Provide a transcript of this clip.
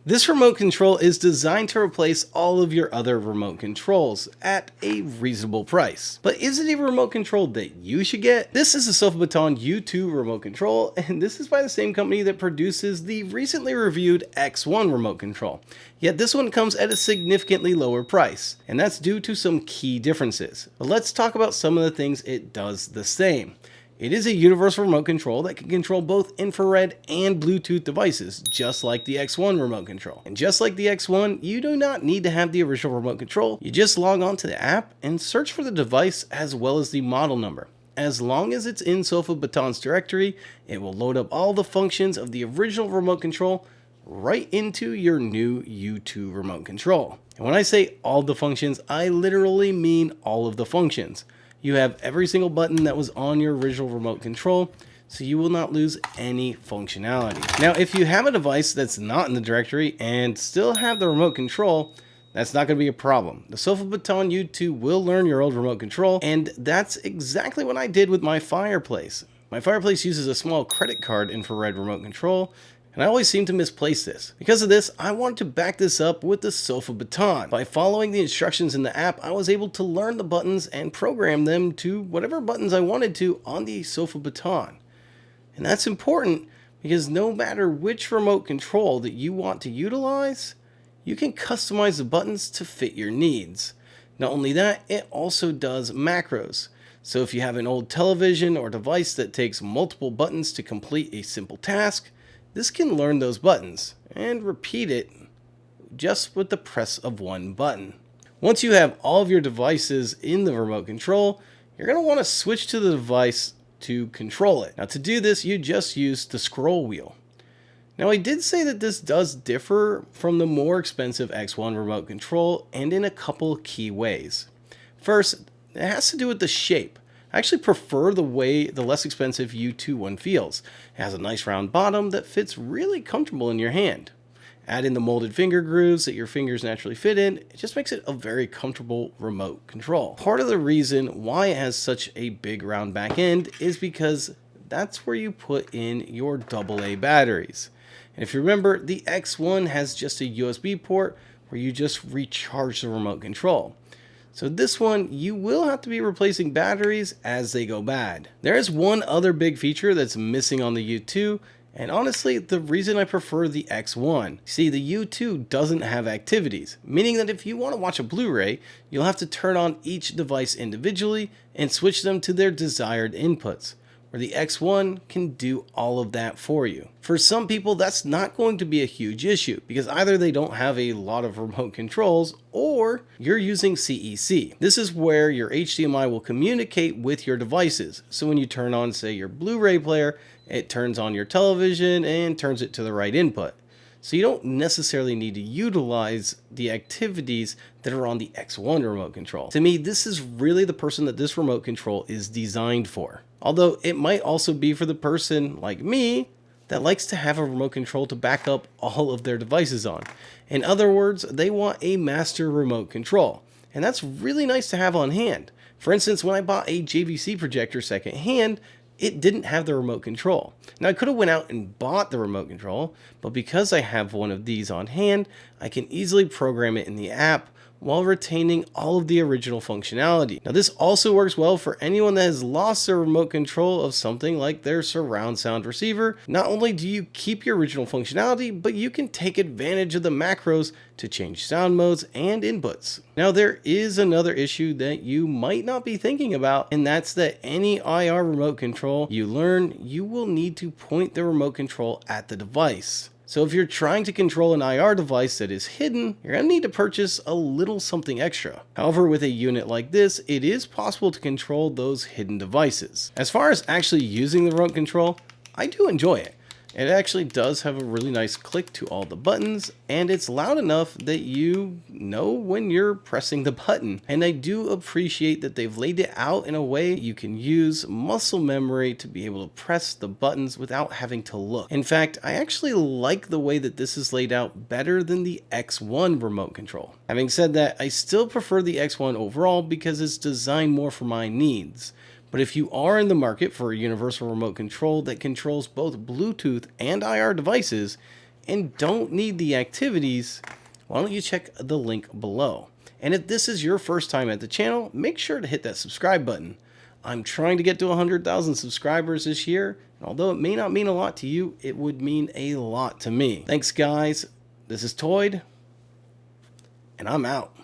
This remote control is designed to replace all of your other remote controls at a reasonable price. But is it a remote control that you should get? This is the Sofabaton U2 remote control, and this is by the same company that produces the recently reviewed X1 remote control. Yet this one comes at a significantly lower price, and that's due to some key differences. But let's talk about some of the things it does the same. It is a universal remote control that can control both infrared and Bluetooth devices, just like the X1 remote control. And just like the X1, you do not need to have the original remote control. You just log on to the app and search for the device as well as the model number. As long as it's in Sofabaton's directory, it will load up all the functions of the original remote control right into your new U2 remote control. And when I say all the functions, I literally mean all of the functions. You have every single button that was on your original remote control, so you will not lose any functionality. Now, if you have a device that's not in the directory and still have the remote control, that's not going to be a problem. The Sofabaton U2 will learn your old remote control, and that's exactly what I did with my fireplace. My fireplace uses a small credit card infrared remote control, and I always seem to misplace this. Because of this, I wanted to back this up with the Sofabaton. By following the instructions in the app, I was able to learn the buttons and program them to whatever buttons I wanted to on the Sofabaton. And that's important because no matter which remote control that you want to utilize, you can customize the buttons to fit your needs. Not only that, it also does macros. So if you have an old television or device that takes multiple buttons to complete a simple task, this can learn those buttons and repeat it just with the press of one button. Once you have all of your devices in the remote control, you're going to want to switch to the device to control it. Now to do this, you just use the scroll wheel. Now I did say that this does differ from the more expensive X1 remote control, and in a couple key ways. First, it has to do with the shape. I actually prefer the way the less expensive U2 one feels. It has a nice round bottom that fits really comfortable in your hand. Add in the molded finger grooves that your fingers naturally fit in, it just makes it a very comfortable remote control. Part of the reason why it has such a big round back end is because that's where you put in your AA batteries. And if you remember, the X1 has just a USB port where you just recharge the remote control. So this one, you will have to be replacing batteries as they go bad. There is one other big feature that's missing on the U2, and honestly, the reason I prefer the X1. See, the U2 doesn't have activities, meaning that if you want to watch a Blu-ray, you'll have to turn on each device individually and switch them to their desired inputs, where the X1 can do all of that for you. For some people, that's not going to be a huge issue because either they don't have a lot of remote controls or you're using CEC. This is where your HDMI will communicate with your devices. So when you turn on, say, your Blu-ray player, it turns on your television and turns it to the right input. So you don't necessarily need to utilize the activities that are on the X1 remote control. To me, this is really the person that this remote control is designed for. Although it might also be for the person like me that likes to have a remote control to back up all of their devices on. In other words, they want a master remote control. And that's really nice to have on hand. For instance, when I bought a JVC projector secondhand, it didn't have the remote control. Now I could have went out and bought the remote control, but because I have one of these on hand, I can easily program it in the app while retaining all of the original functionality. Now this also works well for anyone that has lost their remote control of something like their surround sound receiver. Not only do you keep your original functionality, but you can take advantage of the macros to change sound modes and inputs. Now there is another issue that you might not be thinking about, and that's that any IR remote control you learn, you will need to point the remote control at the device. So if you're trying to control an IR device that is hidden, you're going to need to purchase a little something extra. However, with a unit like this, it is possible to control those hidden devices. As far as actually using the remote control, I do enjoy it. It actually does have a really nice click to all the buttons, and it's loud enough that you know when you're pressing the button. And I do appreciate that they've laid it out in a way you can use muscle memory to be able to press the buttons without having to look. In fact, I actually like the way that this is laid out better than the X1 remote control. Having said that, I still prefer the X1 overall because it's designed more for my needs. But if you are in the market for a universal remote control that controls both Bluetooth and IR devices, and don't need the activities, why don't you check the link below? And if this is your first time at the channel, make sure to hit that subscribe button. I'm trying to get to 100,000 subscribers this year, and although it may not mean a lot to you, it would mean a lot to me. Thanks guys, this is Toyd, and I'm out.